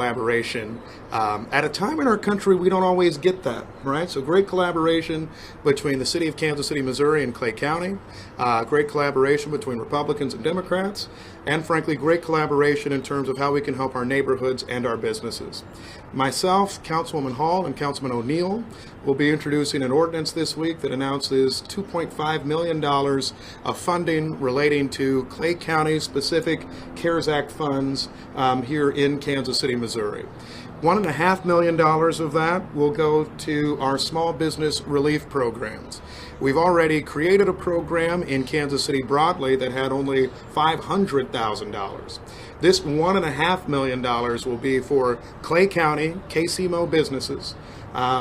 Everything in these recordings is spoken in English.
collaboration. At a time in our country, we don't always get that, right? So great collaboration between the city of Kansas City, Missouri and Clay County, great collaboration between Republicans and Democrats, and frankly, great collaboration in terms of how we can help our neighborhoods and our businesses. Myself, Councilwoman Hall, and Councilman O'Neill will be introducing an ordinance this week that announces $2.5 million of funding relating to Clay County specific CARES Act funds here in Kansas City, Missouri. $1.5 million of that will go to our small business relief programs. We've already created a program in Kansas City broadly that had only $500,000. This $1.5 million will be for Clay County, KCMO businesses,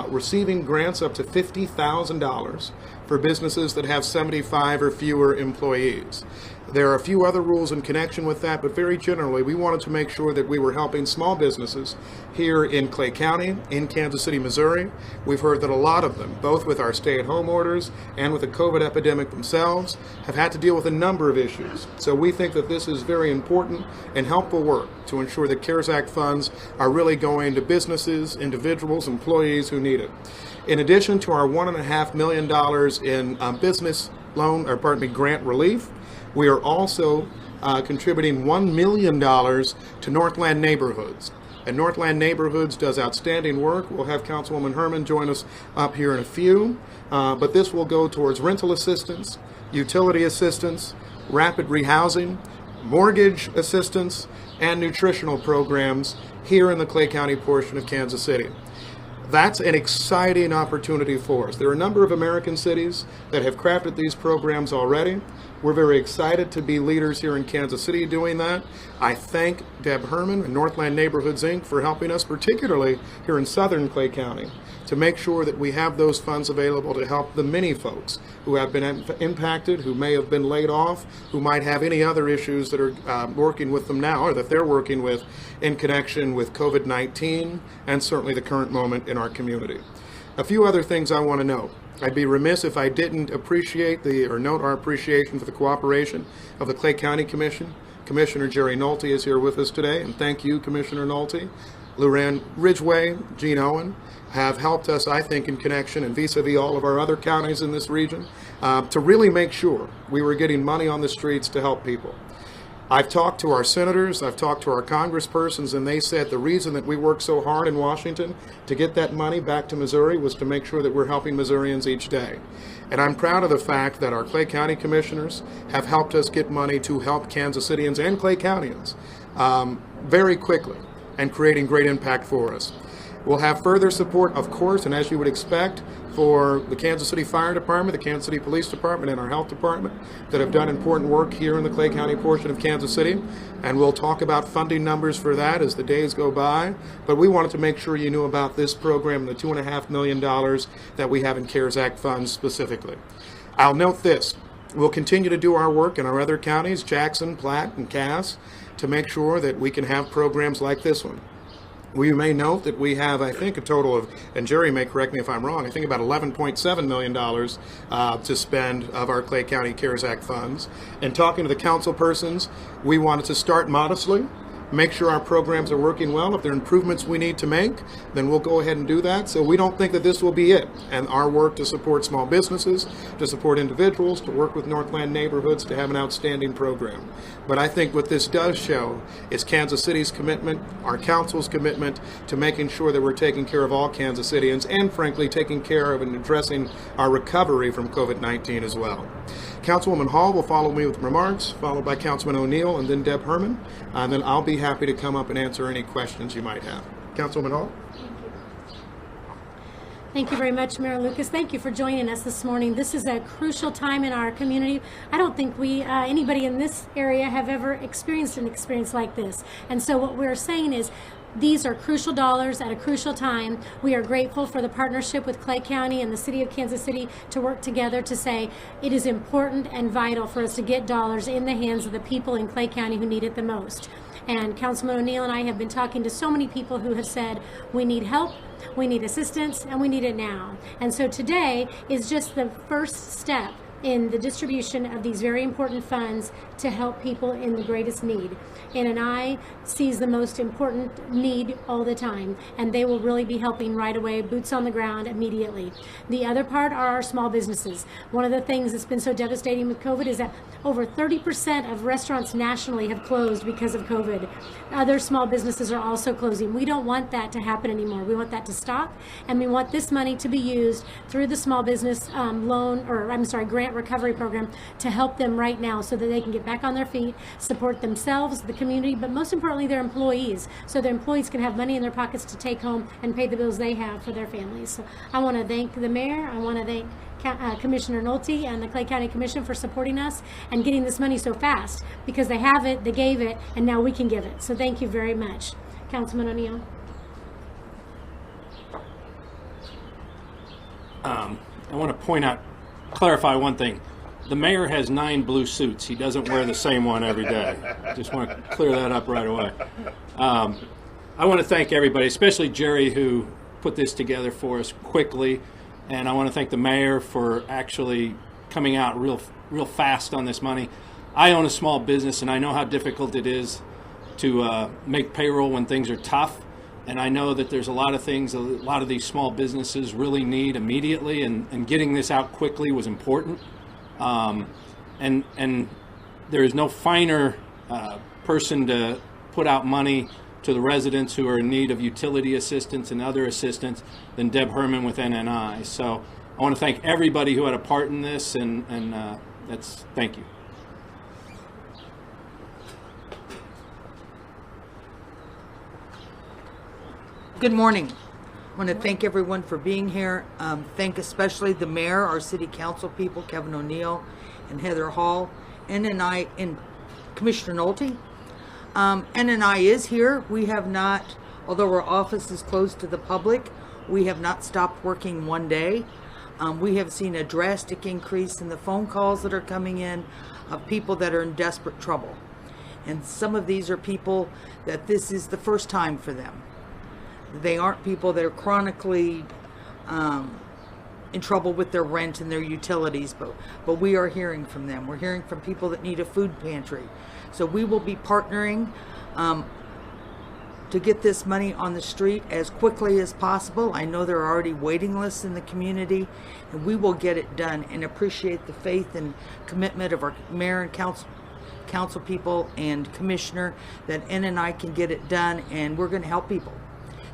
receiving grants up to $50,000 for businesses that have 75 or fewer employees. There are a few other rules in connection with that, but very generally, we wanted to make sure that we were helping small businesses here in Clay County, in Kansas City, Missouri. We've heard that a lot of them, both with our stay-at-home orders and with the COVID epidemic themselves, have had to deal with a number of issues. So we think that this is very important and helpful work to ensure that CARES Act funds are really going to businesses, individuals, employees who need it. In addition to our $1.5 million in business loan, grant relief, we are also contributing $1 million to Northland Neighborhoods. And Northland Neighborhoods does outstanding work. We'll have Councilwoman Herman join us up here in a few. But this will go towards rental assistance, utility assistance, rapid rehousing, mortgage assistance, and nutritional programs here in the Clay County portion of Kansas City. That's an exciting opportunity for us. There are a number of American cities that have crafted these programs already. We're very excited to be leaders here in Kansas City doing that. I thank Deb Herman and Northland Neighborhoods, Inc. for helping us, particularly here in southern Clay County, to make sure that we have those funds available to help the many folks who have been impacted, who may have been laid off, who might have any other issues that are working with them now or that they're working with in connection with COVID-19 and certainly the current moment in our community. A few other things I want to note. I'd be remiss if I didn't appreciate note our appreciation for the cooperation of the Clay County Commission. Commissioner Jerry Nolte is here with us today, and thank you, Commissioner Nolte. Lurann Ridgway, Gene Owen have helped us, I think, in connection and vis-a-vis all of our other counties in this region to really make sure we were getting money on the streets to help people. I've talked to our senators, I've talked to our congresspersons, and they said the reason that we worked so hard in Washington to get that money back to Missouri was to make sure that we're helping Missourians each day. And I'm proud of the fact that our Clay County commissioners have helped us get money to help Kansas Cityans and Clay Countyans very quickly and creating great impact for us. We'll have further support, of course, and as you would expect, for the Kansas City Fire Department, the Kansas City Police Department, and our Health Department that have done important work here in the Clay County portion of Kansas City. And we'll talk about funding numbers for that as the days go by. But we wanted to make sure you knew about this program, the $2.5 million that we have in CARES Act funds specifically. I'll note this. We'll continue to do our work in our other counties, Jackson, Platte, and Cass, to make sure that we can have programs like this one. We may note that we have, I think, a total of, and Jerry may correct me if I'm wrong, I think about $11.7 million to spend of our Clay County CARES Act funds. And talking to the council persons, we wanted to start modestly, make sure our programs are working well. If there are improvements we need to make, then we'll go ahead and do that. So we don't think that this will be it. And our work to support small businesses, to support individuals, to work with Northland Neighborhoods, to have an outstanding program. But I think what this does show is Kansas City's commitment, our council's commitment to making sure that we're taking care of all Kansas Cityans and, frankly, taking care of and addressing our recovery from COVID-19 as well. Councilwoman Hall will follow me with remarks, followed by Councilman O'Neill and then Deb Herman. And then I'll be happy to come up and answer any questions you might have. Councilwoman Hall? Thank you very much, Mayor Lucas. Thank you for joining us this morning. This is a crucial time in our community. I don't think anybody in this area have ever experienced an experience like this. And so what we're saying is these are crucial dollars at a crucial time. We are grateful for the partnership with Clay County and the City of Kansas City to work together to say it is important and vital for us to get dollars in the hands of the people in Clay County who need it the most. And Councilman O'Neill and I have been talking to so many people who have said, we need help, we need assistance, and we need it now. And so today is just the first step in the distribution of these very important funds to help people in the greatest need. NNI sees the most important need all the time, and they will really be helping right away, boots on the ground immediately. The other part are our small businesses. One of the things that's been so devastating with COVID is that over 30% of restaurants nationally have closed because of COVID. Other small businesses are also closing. We don't want that to happen anymore. We want that to stop, and we want this money to be used through the small business grant recovery program to help them right now so that they can get back on their feet, support themselves, the community, but most importantly their employees, so their employees can have money in their pockets to take home and pay the bills they have for their families. So I want to thank the mayor, I want to thank Commissioner Nolte and the Clay County Commission for supporting us and getting this money so fast, because they have it, they gave it, and now we can give it. So thank you very much. Councilman O'Neill. I want to clarify one thing. The mayor has 9 blue suits. He doesn't wear the same one every day. Just want to clear that up right away. I want to thank everybody, especially Jerry, who put this together for us quickly. And I want to thank the mayor for actually coming out real fast on this money. I own a small business, and I know how difficult it is to make payroll when things are tough. And I know that there's a lot of things a lot of these small businesses really need immediately, and getting this out quickly was important. And there is no finer person to put out money to the residents who are in need of utility assistance and other assistance than Deb Herman with NNI. So I want to thank everybody who had a part in this, and thank you. Good morning. I want to thank everyone for being here. Thank especially the mayor, our city council people, Kevin O'Neill and Heather Hall, NNI, and Commissioner Nolte. NNI is here. We have not, although our office is closed to the public, we have not stopped working one day. We have seen a drastic increase in the phone calls that are coming in of people that are in desperate trouble. And some of these are people that this is the first time for them. They aren't people that are chronically in trouble with their rent and their utilities, but we are hearing from them. We're hearing from people that need a food pantry. So we will be partnering to get this money on the street as quickly as possible. I know there are already waiting lists in the community, and we will get it done, and appreciate the faith and commitment of our mayor and council people and commissioner that NNI can get it done, and we're going to help people.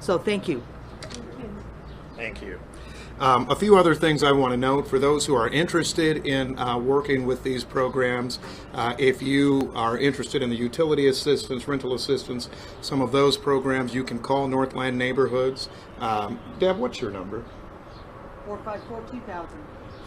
So thank you. Thank you. A few other things I want to note for those who are interested in working with these programs. If you are interested in the utility assistance, rental assistance, some of those programs, you can call Northland Neighborhoods. Deb, what's your number? 454-2000.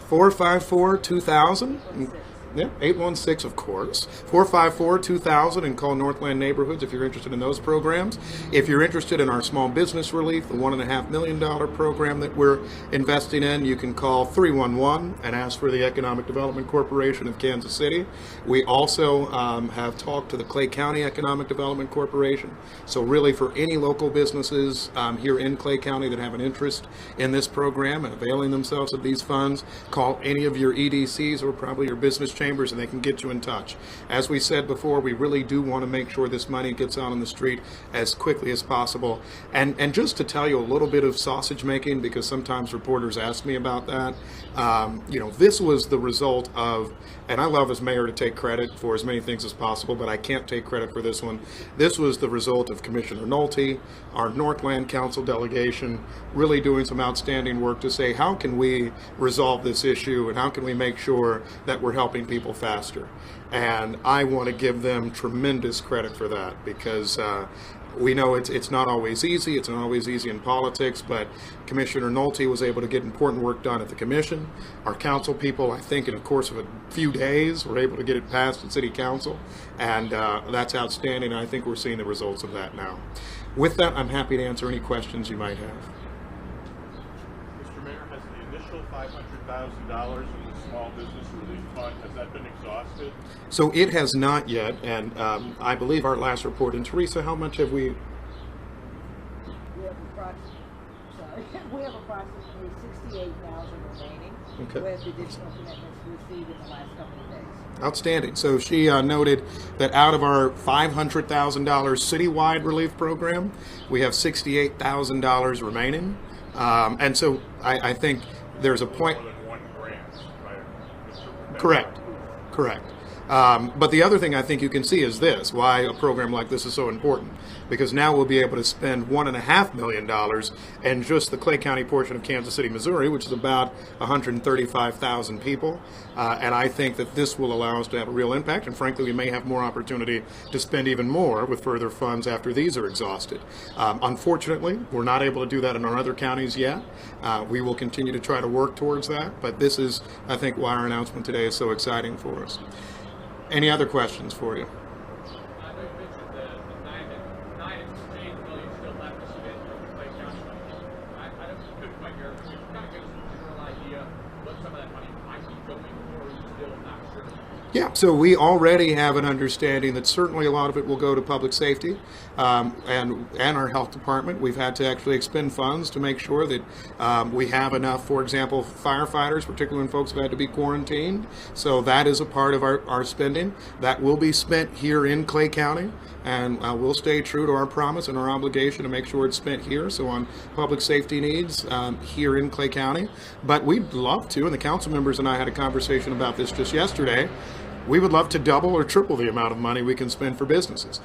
454-2000? Yeah, 816, of course. 454-2000, and call Northland Neighborhoods if you're interested in those programs. If you're interested in our small business relief, the $1.5 million program that we're investing in, you can call 311 and ask for the Economic Development Corporation of Kansas City. We also have talked to the Clay County Economic Development Corporation. So really, for any local businesses here in Clay County that have an interest in this program and availing themselves of these funds, call any of your EDCs or probably your business chambers, and they can get you in touch. As we said before, we really do want to make sure this money gets out on the street as quickly as possible. And just to tell you a little bit of sausage making, because sometimes reporters ask me about that, this was the result of, and I love as mayor to take credit for as many things as possible, but I can't take credit for this one. This was the result of Commissioner Nolte, our Northland Council delegation, really doing some outstanding work to say, how can we resolve this issue, and how can we make sure that we're helping people faster? And I want to give them tremendous credit for that, because we know it's not always easy. It's not always easy in politics, but Commissioner Nolte was able to get important work done at the commission. Our council people, I think in the course of a few days, were able to get it passed at city council, and that's outstanding. I think we're seeing the results of that now. With that, I'm happy to answer any questions you might have. Mr. Mayor, has the initial $500,000 in the Small Business Relief Fund, has that been exhausted? So it has not yet, and I believe our last report, and Teresa, how much have we? We have approximately sorry. We have approximately 68,000 remaining. Okay. With additional commitments received in the last couple of days. Outstanding. So she noted that out of our $500,000 citywide relief program, we have $68,000 remaining. And so I think there's a point. More than one grant, right? Correct. Correct. But the other thing I think you can see is this, why a program like this is so important. Because now we'll be able to spend $1.5 million in just the Clay County portion of Kansas City, Missouri, which is about 135,000 people. And I think that this will allow us to have a real impact. And frankly, we may have more opportunity to spend even more with further funds after these are exhausted. Unfortunately, we're not able to do that in our other counties yet. We will continue to try to work towards that. But this is, I think, why our announcement today is so exciting for us. Any other questions for you? I know you mentioned the nine exchange million still left to spend from the Clay County. I don't couldn't quite hear. Can you kind of give us a general idea what some of that money might be going for, or are you still not sure? Yeah, so we already have an understanding that certainly a lot of it will go to public safety and our health department. We've had to actually expend funds to make sure that we have enough, for example, firefighters, particularly when folks have had to be quarantined. So that is a part of our spending. That will be spent here in Clay County, and we'll stay true to our promise and our obligation to make sure it's spent here. So on public safety needs here in Clay County. But we'd love to, and the council members and I had a conversation about this just yesterday, we would love to double or triple the amount of money we can spend for businesses.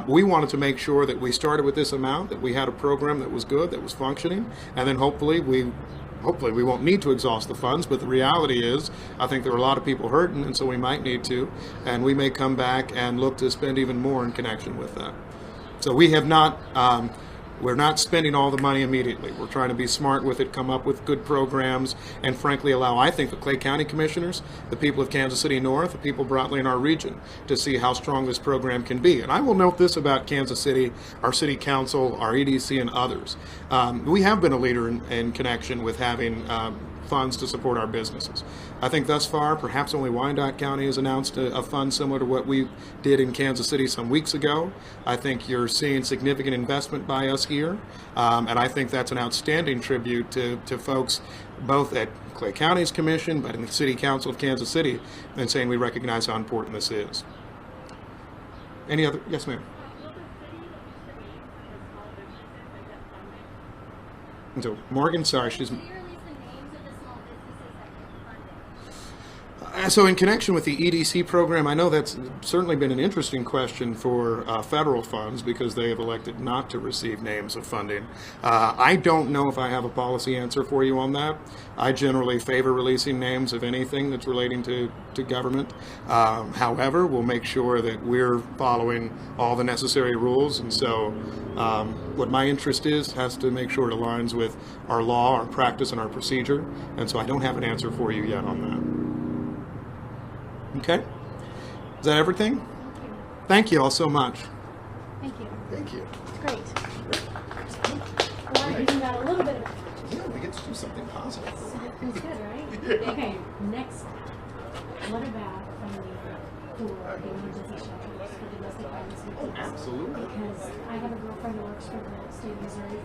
We wanted to make sure that we started with this amount, that we had a program that was good, that was functioning, and then hopefully we won't need to exhaust the funds, but the reality is I think there are a lot of people hurting, and so we might need to, and we may come back and look to spend even more in connection with that. So we have not, we're not spending all the money immediately. We're trying to be smart with it, come up with good programs, and frankly allow, I think, the Clay County Commissioners, the people of Kansas City North, the people broadly in our region, to see how strong this program can be. And I will note this about Kansas City, our City Council, our EDC, and others. We have been a leader in connection with having funds to support our businesses. I think thus far, perhaps only Wyandotte County has announced a fund similar to what we did in Kansas City some weeks ago. I think you're seeing significant investment by us here, and I think that's an outstanding tribute to folks both at Clay County's Commission, but in the City Council of Kansas City, and saying we recognize how important this is. Any other? Yes, ma'am. And so Morgan, sorry, she's... So in connection with the EDC program, I know that's certainly been an interesting question for federal funds because they have elected not to receive names of funding. I don't know if I have a policy answer for you on that. I generally favor releasing names of anything that's relating to government. However, we'll make sure that we're following all the necessary rules, and so what my interest has to make sure it aligns with our law, our practice, and our procedure, and so I don't have an answer for you yet on that. Okay? Is that everything? Thank you all so much. Thank you. Thank you. It's great. Well, we got a little bit of it. Yeah, we get to do something positive. Feels good, right? Okay, next. What about funding for the emergency shelters for domestic violence victims? Absolutely. Because I have a girlfriend who works for the state of Missouri